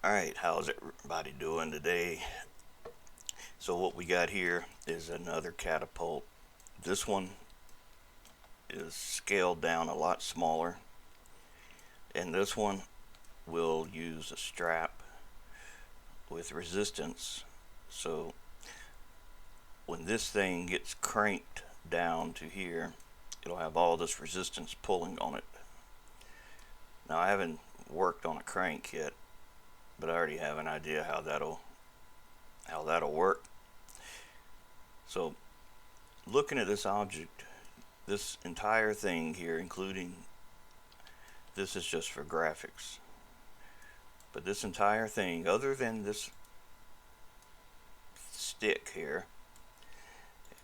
Alright, how's everybody doing today? So what we got here is another catapult. This one is scaled down a lot smaller, and this one will use a strap with resistance. So when this thing gets cranked down to here, it'll have all this resistance pulling on it. Now I haven't worked on a crank yet, but I already have an idea how that'll work. So looking at this object, this entire thing here, including this is just for graphics, but this entire thing, other than this stick here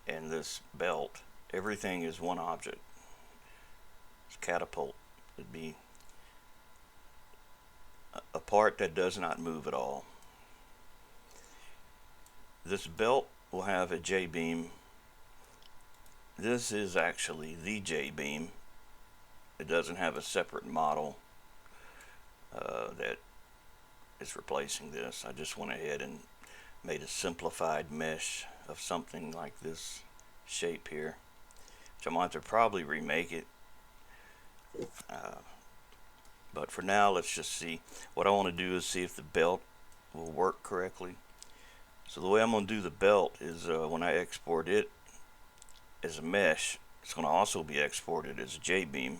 and this belt, everything is one object. It's catapult. It'd be a part that does not move at all. This belt will have a J-beam. This is actually the J-beam. It doesn't have a separate model that is replacing this. I just went ahead and made a simplified mesh of something like this shape here, which I'm going to probably remake it. But for now, let's just see. What I want to do is see if the belt will work correctly. So the way I'm going to do the belt is when I export it as a mesh, it's going to also be exported as a J-beam.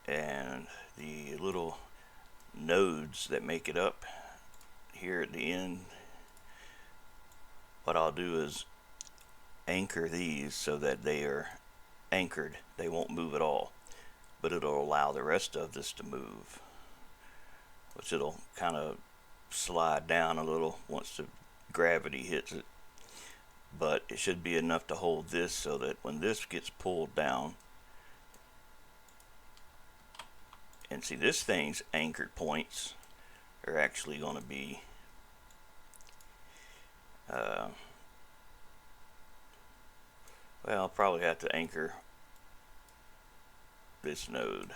And the little nodes that make it up here at the end, what I'll do is anchor these so that they are anchored. They won't move at all, but it'll allow the rest of this to move, which it'll kind of slide down a little once the gravity hits it, but it should be enough to hold this so that when this gets pulled down, and see, this thing's anchored points are actually going to be well, I'll probably have to anchor this node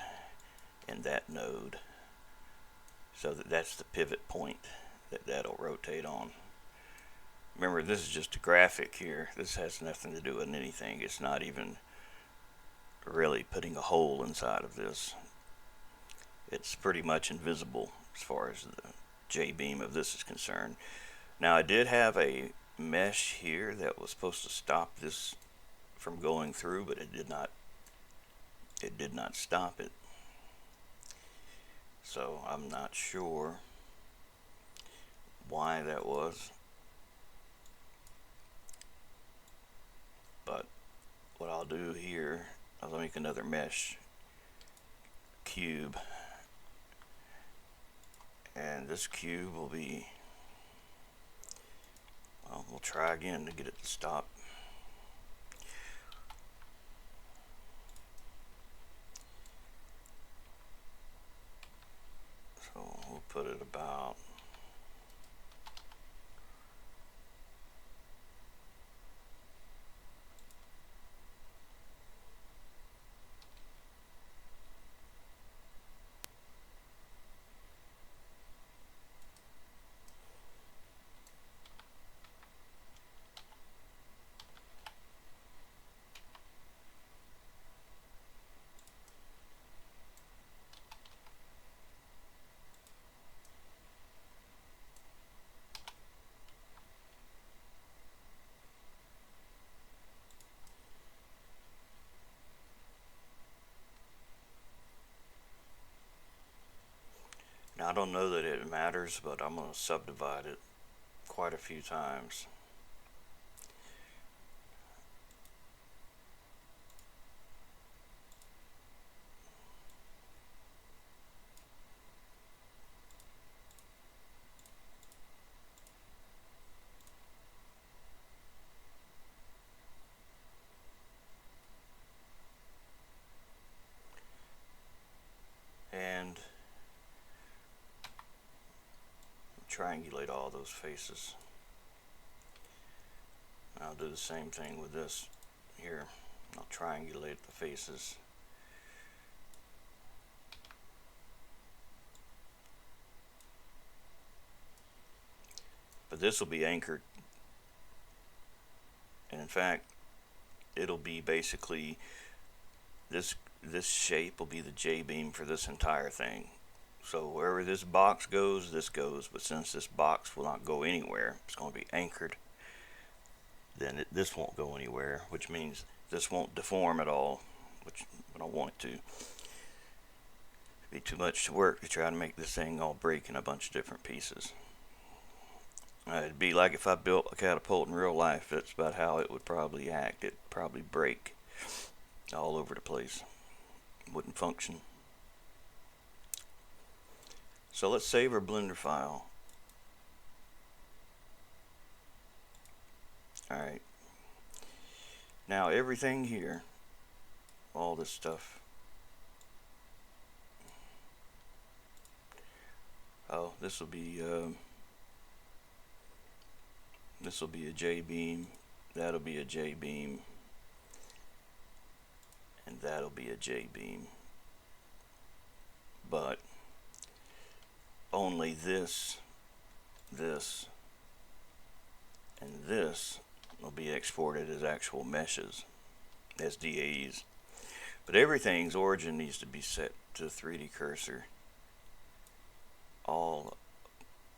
and that node so that that's the pivot point that'll rotate on. Remember, this is just a graphic here. This has nothing to do with anything. It's not even really putting a hole inside of this. It's pretty much invisible as far as the J-beam of this is concerned. Now, I did have a mesh here that was supposed to stop this from going through, but it did not stop it. So I'm not sure why that was, but what I'll do here, I'll make another mesh cube, and this cube will be, well, we'll try again to get it to stop. So we'll put it about now, I don't know that it matters, but I'm going to subdivide it quite a few times. And triangulate all those faces. I'll do the same thing with this here. I'll triangulate the faces. this will be anchored, and in fact it'll be basically this shape will be the J-beam for this entire thing. So wherever this box goes, this goes, but since this box will not go anywhere, it's going to be anchored, then this won't go anywhere, which means this won't deform at all, which I don't want it to. It'd be too much work to try to make this thing all break in a bunch of different pieces. It'd be like if I built a catapult in real life. That's about how it would probably act. It'd probably break all over the place. Wouldn't function. So let's save our Blender file. Alright. Now everything here, all this stuff. Oh, this will be a J-beam, that'll be a J-beam, and that'll be a J-beam. But only this, and this will be exported as actual meshes, as DAEs. But everything's origin needs to be set to 3D cursor. All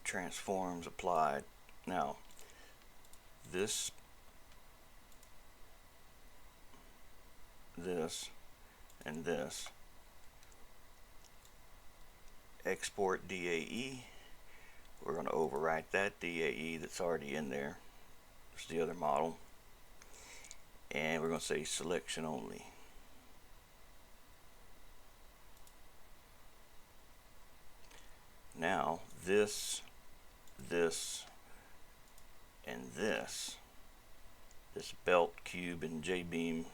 transforms applied. Now, this, and this export DAE. We're going to overwrite that DAE that's already in there. It's the other model, and we're going to say selection only. Now this, and this belt, cube, and J-beam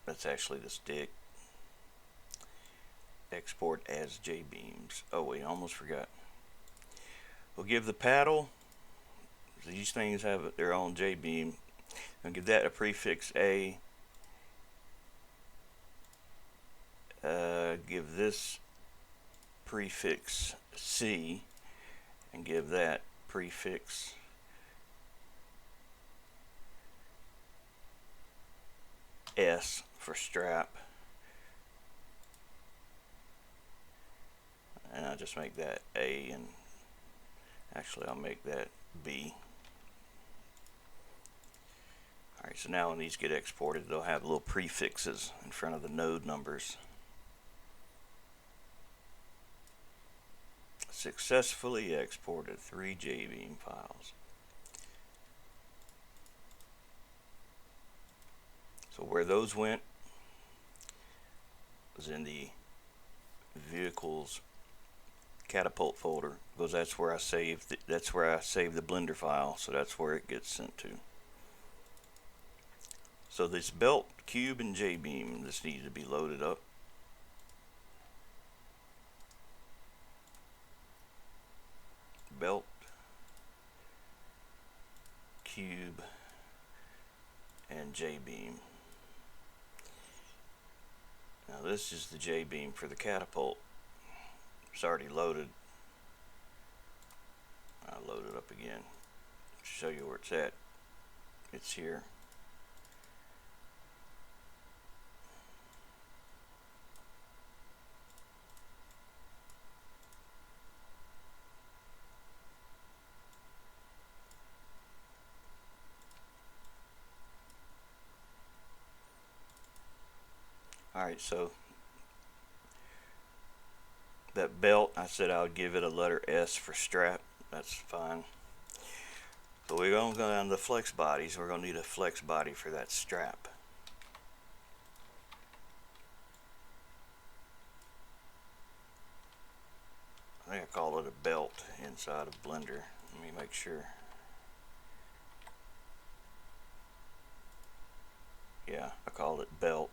that's actually the stick. Export as J-beams. Oh wait, I almost forgot. We'll give the paddle, these things have their own J-beam, and give that a prefix A. Give this prefix C, and give that prefix S for strap, and I'll just make that A, and actually I'll make that B. Alright, so now when these get exported, they'll have little prefixes in front of the node numbers. Successfully exported 3 J-beam files. So where those went was in the vehicles Catapult folder, because that's where I saved the Blender file, so that's where it gets sent to. So this belt, cube, and J-beam, this needs to be loaded up. Belt, cube, and J-beam. Now this is the J-beam for the catapult. It's already loaded. I'll load it up again to show you where it's at. It's here. Alright, so that belt, I said I would give it a letter S for strap. That's fine. So we're going to go down to the flex bodies. We're going to need a flex body for that strap. I think I call it a belt inside of Blender. Let me make sure. Yeah, I call it belt.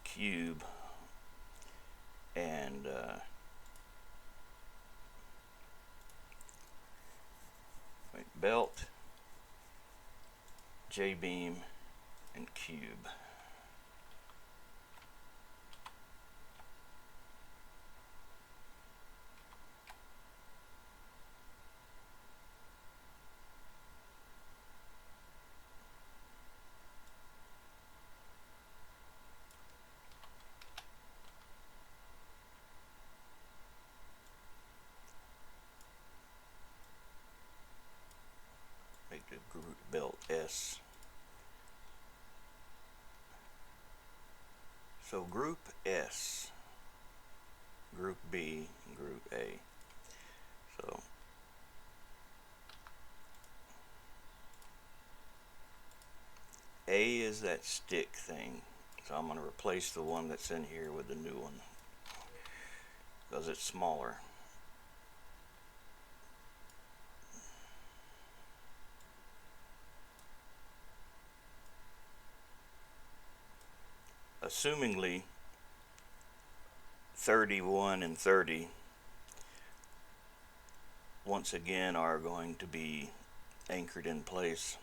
Cube and belt, J-beam and cube. Make the group belt S. So group S, group B, and group A. So A is that stick thing. So I'm going to replace the one that's in here with the new one because it's smaller. Assumingly 31 and 30 once again are going to be anchored in place.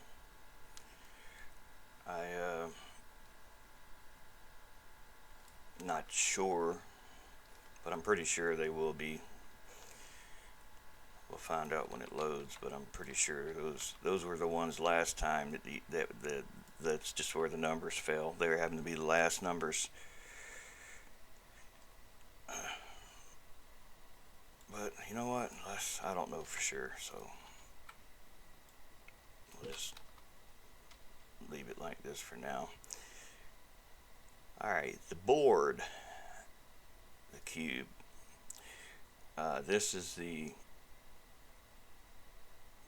Not sure, but I'm pretty sure they will be. We'll find out when it loads, but I'm pretty sure those were the ones last time that's just where the numbers fell. They happened to be the last numbers. But you know what? I don't know for sure, so we'll just leave it like this for now. Alright, the board, the cube. This is the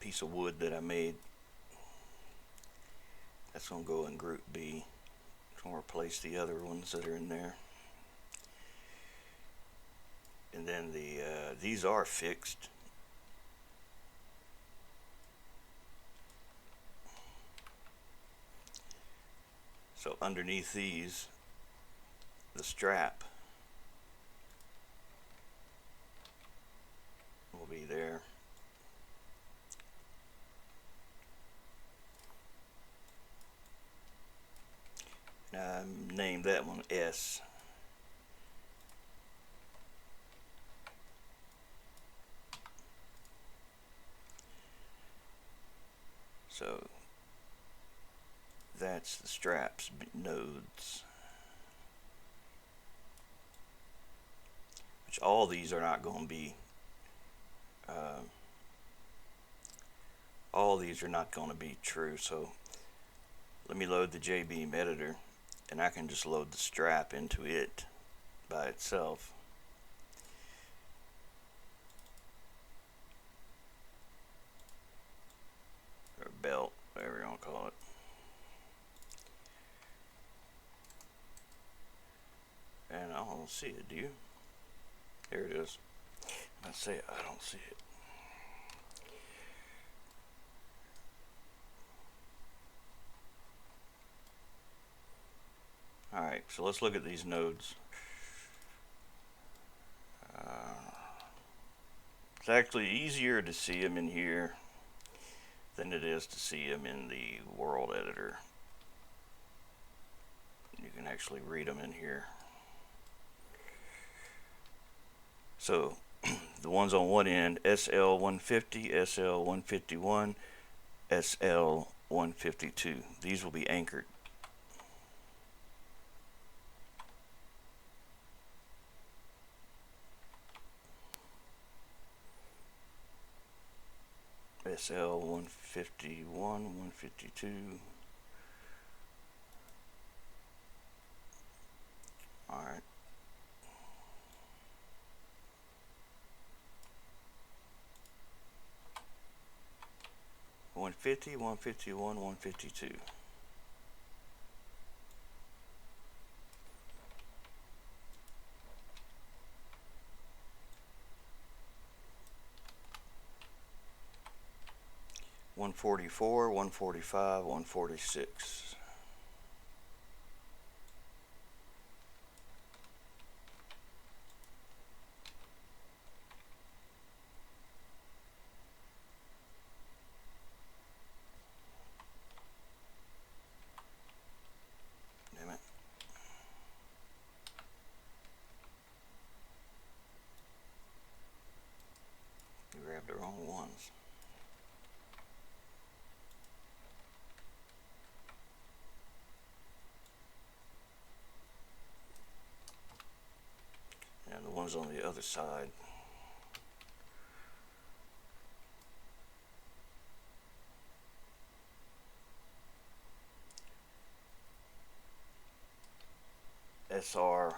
piece of wood that I made. That's going to go in group B. It's going to replace the other ones that are in there. And then these are fixed. So underneath these, the strap will be there. Name that one S. So that's the straps nodes, which all these are not going to be true. So let me load the J-beam editor and I can just load the strap into it by itself. Or belt, whatever you want to call it. And I don't see it, do you? There it is. I say I don't see it. Alright, so let's look at these nodes. It's actually easier to see them in here than it is to see them in the world editor. You can actually read them in here. So the ones on one end, SL150, SL151, SL152. These will be anchored. SL151, 152. All right. One 151, 152. One 144, 145, 146. was on the other side. SR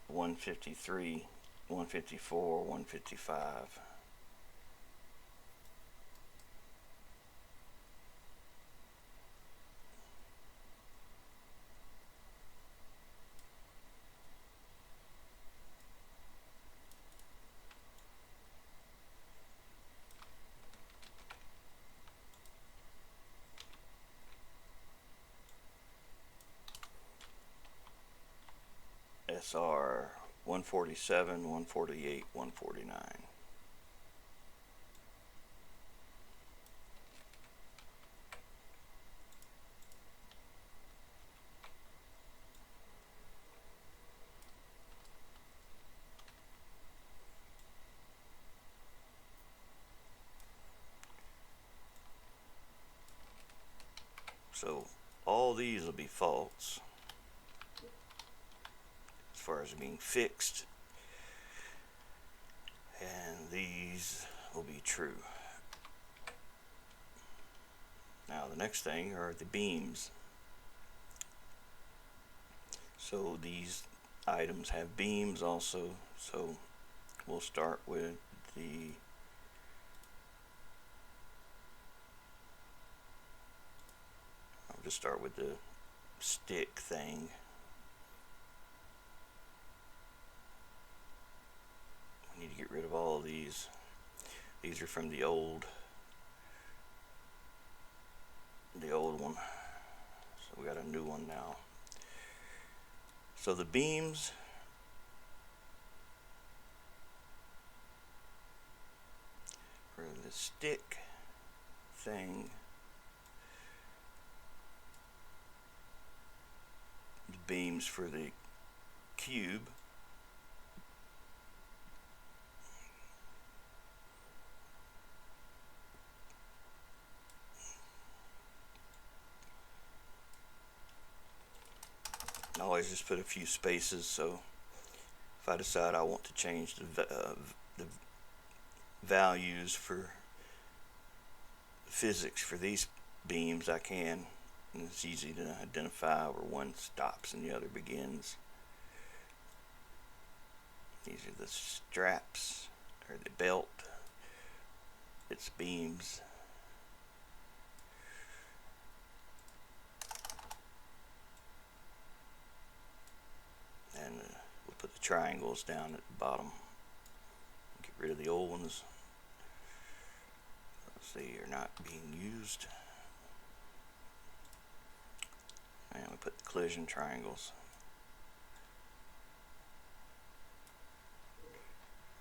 153, 154, 155. SR 147, 148, 149. So all these will be false as far as being fixed, and these will be true. Now the next thing are the beams. So these items have beams also, so we'll start with the I'll just start with the stick thing. We need to get rid of all of these. These are from the old one. So we got a new one now. So the beams for the stick thing, the beams for the cube, I always just put a few spaces, so if I decide I want to change the values for physics for these beams, I can, and it's easy to identify where one stops and the other begins. These are the straps, or the belt, its beams. And we'll put the triangles down at the bottom. Get rid of the old ones. They are not being used. And we put the collision triangles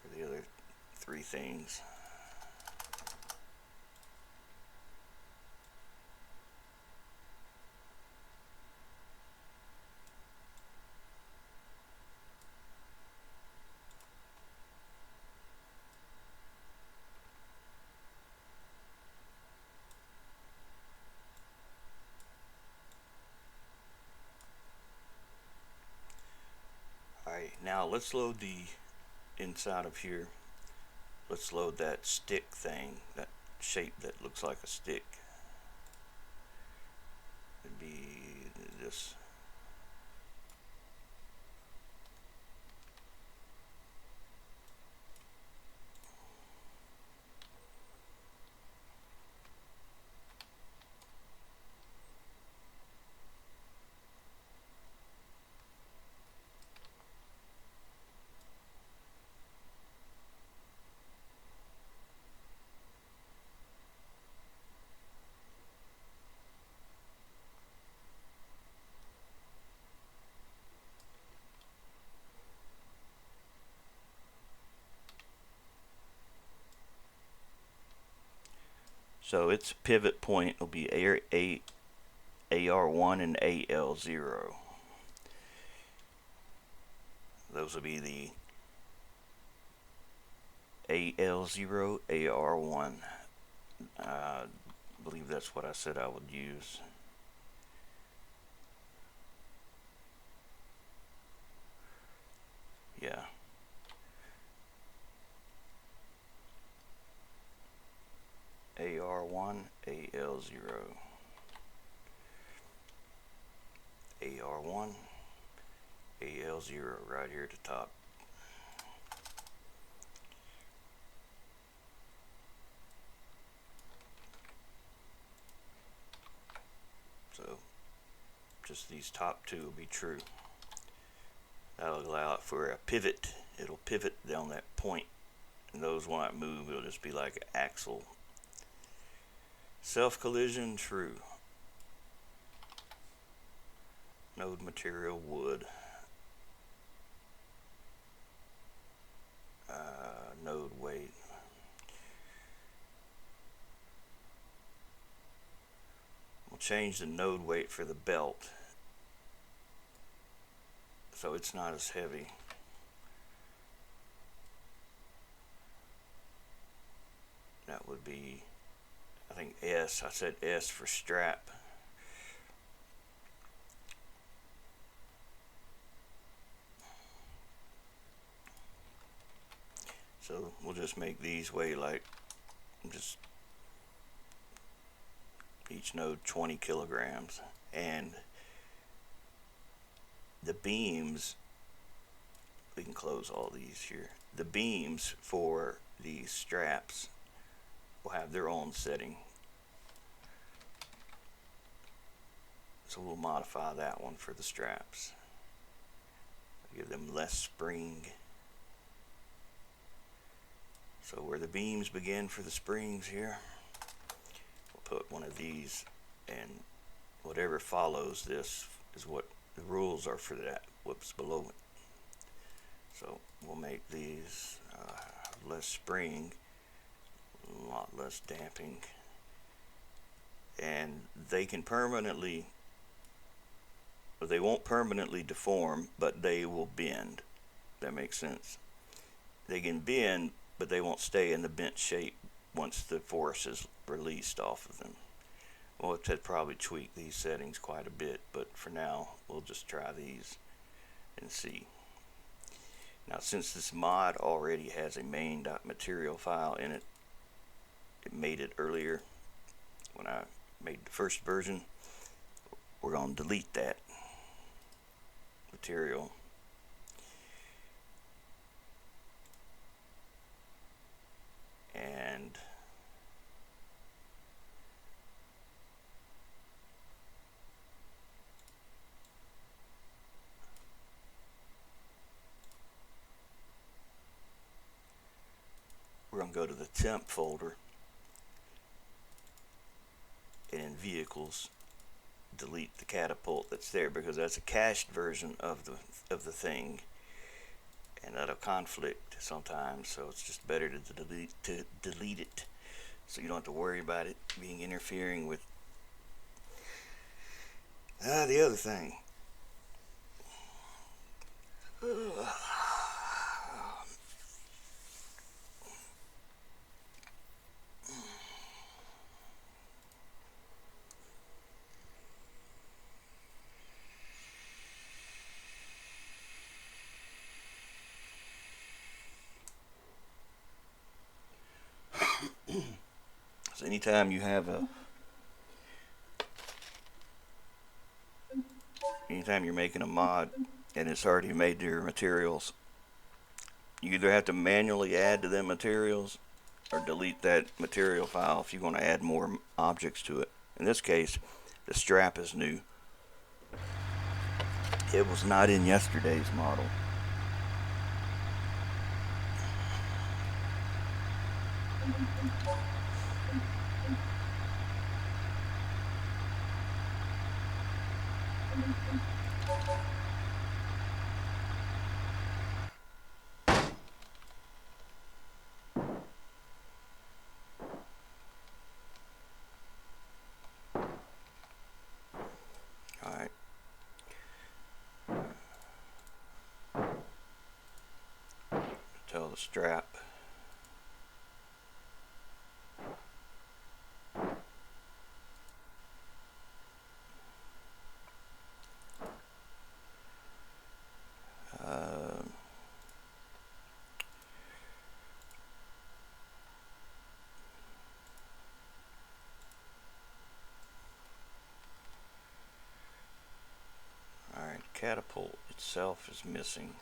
for the other three things. Alright, now let's load the inside of here. Let's load that stick thing, that shape that looks like a stick. It'd be this. So its pivot point will be AR1 and AL0. Those will be the AL0, AR1. I believe that's what I said I would use. Yeah. AR1, AL0, AR1, AL0 right here at the top. So just these top two will be true. That'll allow it for a pivot. It'll pivot down that point, and those won't move. It'll just be like an axle. Self collision, true. Node material, wood. Node weight. We'll change the node weight for the belt so it's not as heavy. That would be, I think S. I said S for strap. So we'll just make these weigh like, just each node 20 kilograms. And the beams, we can close all these here. The beams for these straps will have their own setting. So we'll modify that one for the straps. Give them less spring. So where the beams begin for the springs here, we'll put one of these, and whatever follows this is what the rules are for that, what's below it. So we'll make these less spring, a lot less damping, and they can permanently, they won't permanently deform, but they will bend. That makes sense. They can bend, but they won't stay in the bent shape once the force is released off of them. We'll have to probably tweak these settings quite a bit, but for now we'll just try these and see. Now, since this mod already has a main.material file in it, it made it earlier when I made the first version, we're going to delete that material. And we're going to go to the temp folder, and in vehicles delete the catapult that's there, because that's a cached version of the thing, and that'll conflict sometimes. So it's just better to delete it, so you don't have to worry about it being interfering with the other thing. So anytime you have anytime you're making a mod and it's already made your materials, you either have to manually add to them materials or delete that material file if you want to add more objects to it. In this case, the strap is new. It was not in yesterday's model. Alright. Tell the strap. catapult itself is missing.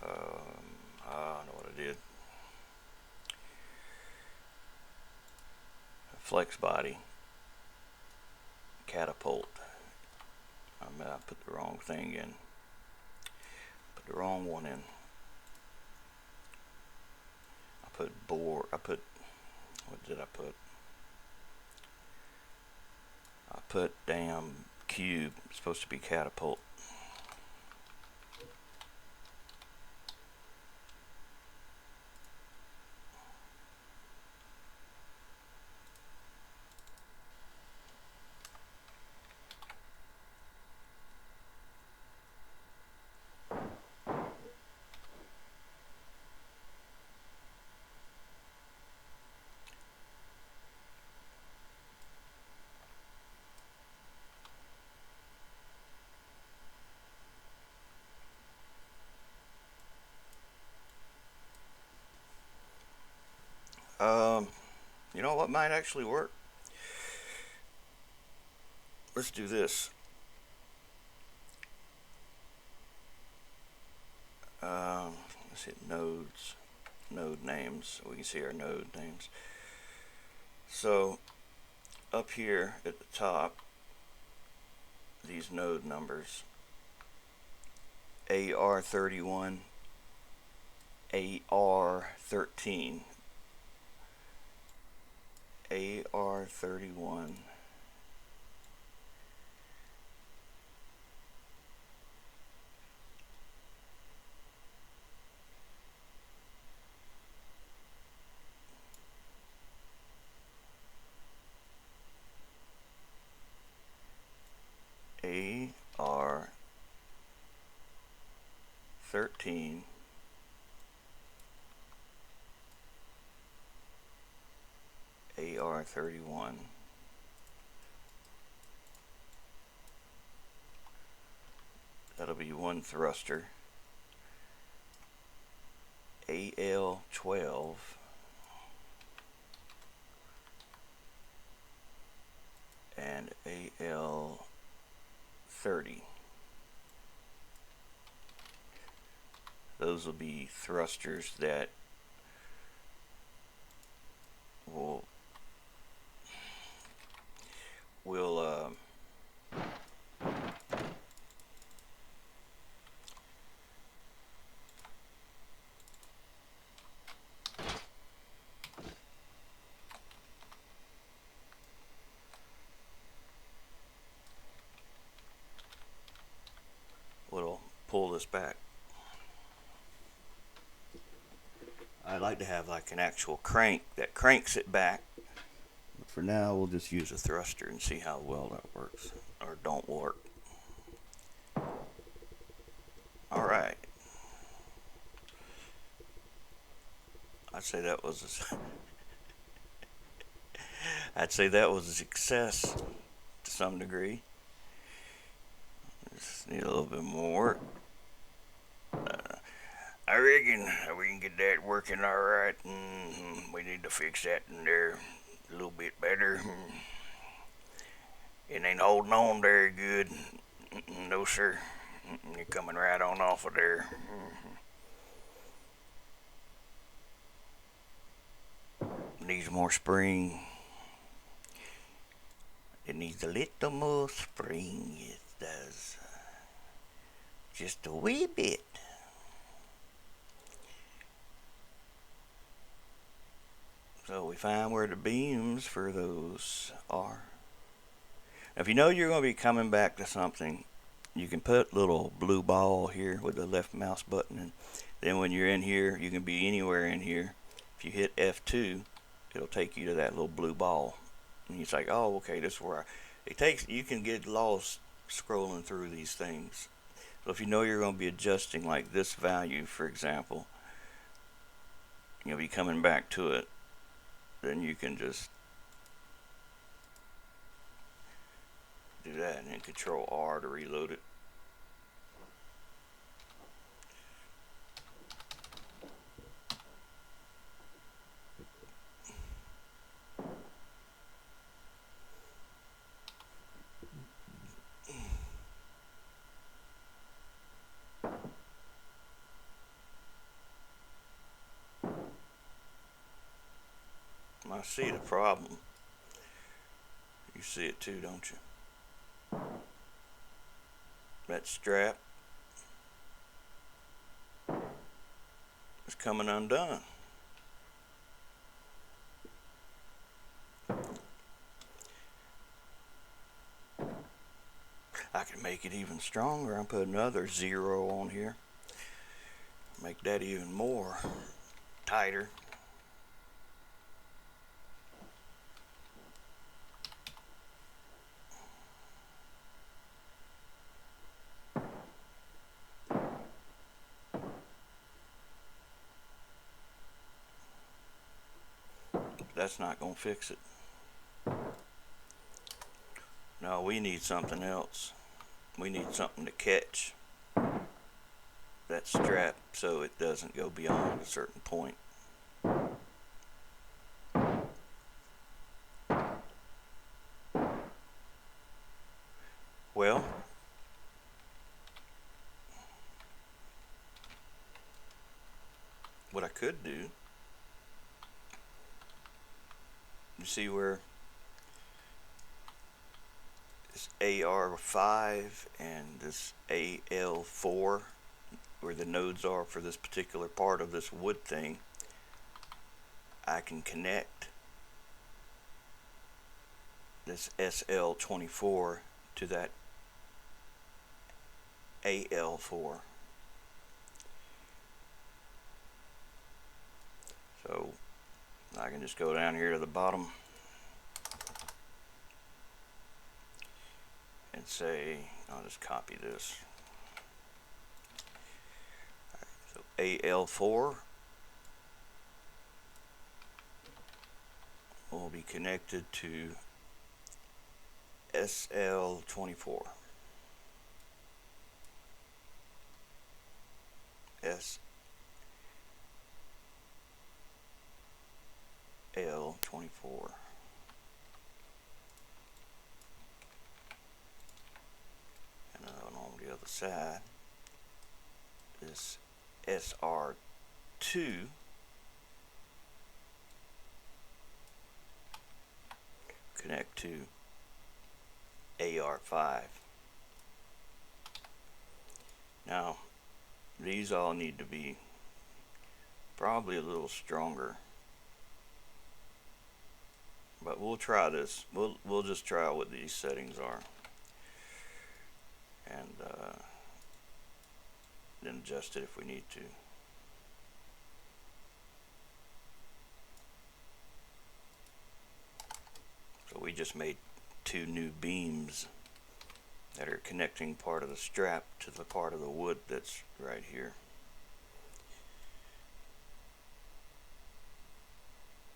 I know what I did. Flex body, catapult. I put the wrong thing in. Put the wrong one in. I put bore. What did I put? I put damn cube. It's supposed to be catapult. You know what might actually work? Let's do this. Let's hit nodes, node names. So we can see our node names. So up here at the top, these node numbers: AR31, AR13, AR31, AR13, AR31, that'll be one thruster. AL12, and AL30. Those will be thrusters that will pull this back. I'd like to have like an actual crank that cranks it back. But for now, we'll just use a thruster and see how well that works or don't work. All right. I'd say that was I'd say that was a success to some degree. Just need a little bit more work. I reckon we can get that working all right. We need to fix that in there a little bit better. It ain't holding on very good. No, sir. You're coming right on off of there. Needs more spring. It needs a little more spring. It does. Just a wee bit. So we find where the beams for those are. Now, if you know you're going to be coming back to something, you can put a little blue ball here with the left mouse button, and then when you're in here, you can be anywhere in here. If you hit F2, it'll take you to that little blue ball, and it's like, oh, okay, this is where you can get lost scrolling through these things. So if you know you're going to be adjusting like this value, for example, you'll be coming back to it, then you can just do that and then Control R to reload it. I see the problem. You see it too, don't you? That strap is coming undone. I can make it even stronger. I'll put another 0 on here. Make that even more tighter. That's not going to fix it. No, we need something else. We need something to catch that strap so it doesn't go beyond a certain point. Well, what I could do, you see where this AR5 and this AL4, where the nodes are for this particular part of this wood thing, I can connect this SL24 to that AL4. So I can just go down here to the bottom and say, I'll just copy this. Right, so AL4 will be connected to SL24. SL24. And on the other side, this SR2 connect to AR5. Now, these all need to be probably a little stronger, but we'll try this. We'll just try what these settings are, and then adjust it if we need to. So we just made 2 new beams that are connecting part of the strap to the part of the wood that's right here.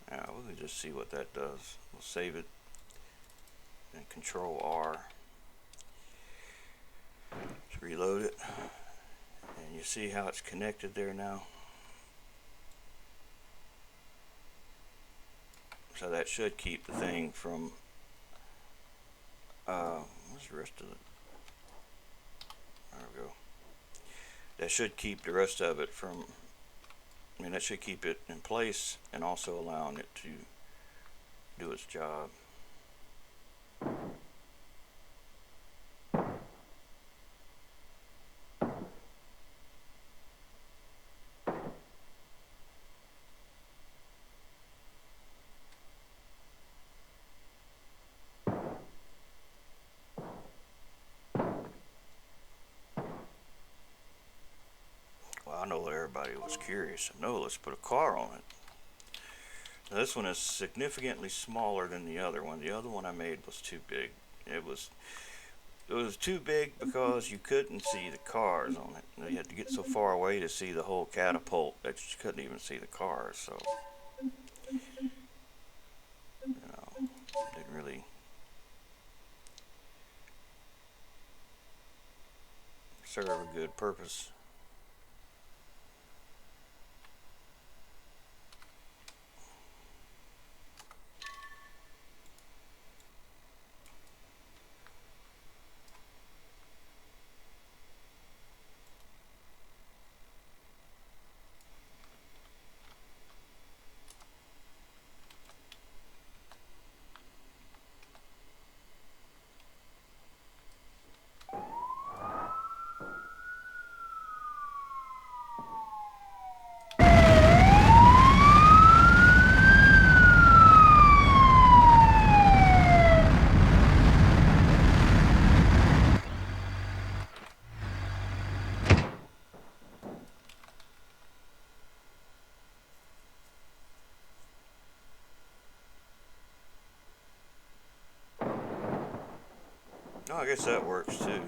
Now we can just see what that does. We'll save it and Control R to reload it, and you see how it's connected there now. So that should keep the thing from what's the rest of it? There we go. That should keep the rest of it from, that should keep it in place and also allowing it to do its job. I know everybody was curious. No, let's put a car on it. Now, this one is significantly smaller than the other one. The other one I made was too big. It was too big because you couldn't see the cars on it. You had to get so far away to see the whole catapult that you couldn't even see the cars. So, didn't really serve a good purpose. Oh, I guess that works too.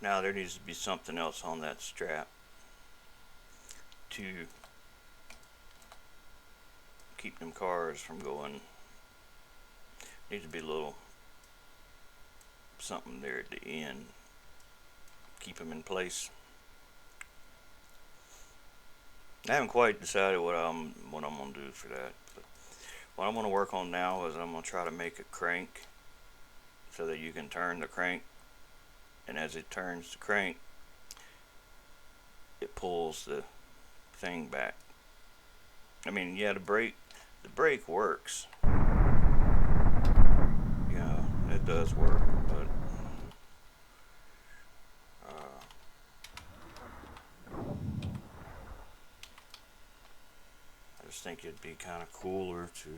Now there needs to be something else on that strap to keep them cars from going. Needs to be a little something there at the end, keep them in place. I haven't quite decided what I'm gonna do for that, but what I'm gonna work on now is I'm gonna try to make a crank so that you can turn the crank, and as it turns the crank, it pulls the thing back. I mean, yeah, the brake works. Yeah, it does work, but I just think it'd be kind of cooler to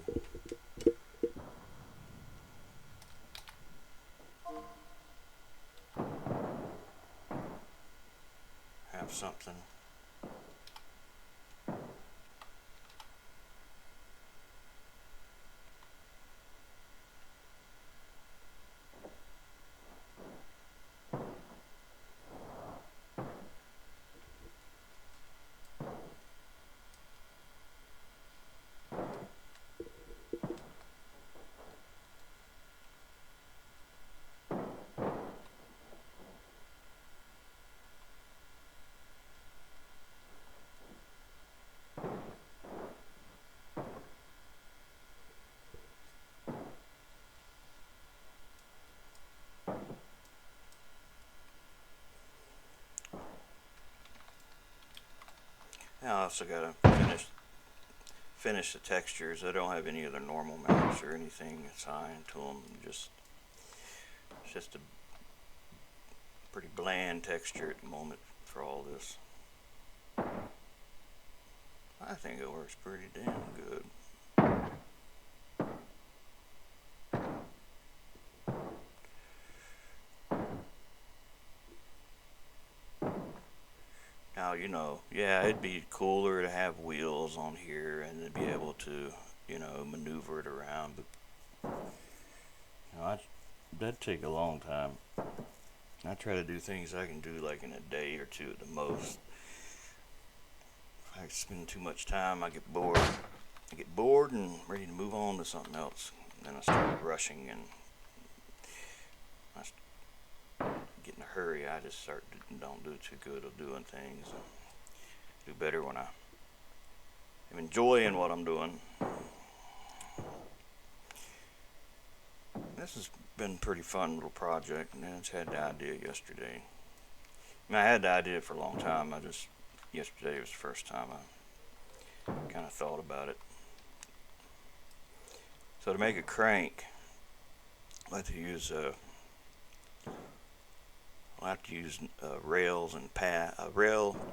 have something. Now I also gotta finish the textures. I don't have any other normal mounts or anything assigned to them. It's just a pretty bland texture at the moment for all this. I think it works pretty damn good. Now, yeah, it'd be cooler to have wheels on here and to be able to, maneuver it around, but that'd take a long time. I try to do things I can do like in a day or two at the most. If I spend too much time, I get bored. I get bored and ready to move on to something else. And then I start rushing, and I get in a hurry. I just don't do too good of doing things. Do better when I'm enjoying what I'm doing. This has been a pretty fun little project, and I just had the idea yesterday. I had the idea for a long time. Yesterday was the first time I kind of thought about it. So to make a crank, I have to use rails and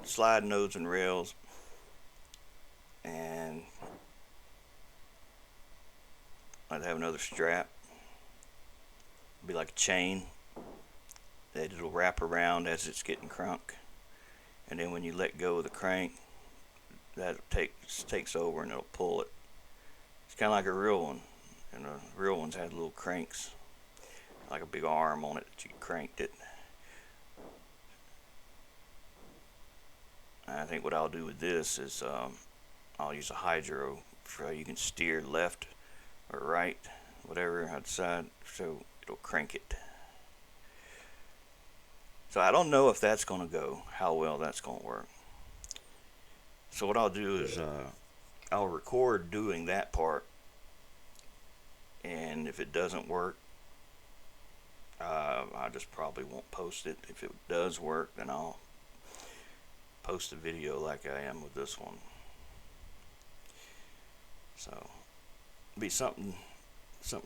slide nodes and rails, and I'd have another strap. It'd be like a chain that it'll wrap around as it's getting crunk, and then when you let go of the crank, that takes over and it'll pull it. It's kind of like a real one, and the real ones had little cranks, like a big arm on it that you cranked it. I think what I'll do with this is I'll use a hydro so you can steer left or right, whatever I decide, so it'll crank it. So I don't know if that's going to go, how well that's going to work. So what I'll do is I'll record doing that part, and if it doesn't work, I just probably won't post it. If it does work, then I'll post a video like I am with this one. So it'll be something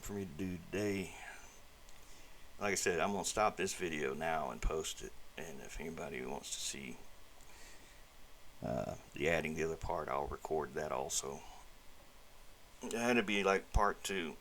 for me to do today. Like I said, I'm gonna stop this video now and post it, and if anybody wants to see adding the other part, I'll record that also. That'd be like part 2.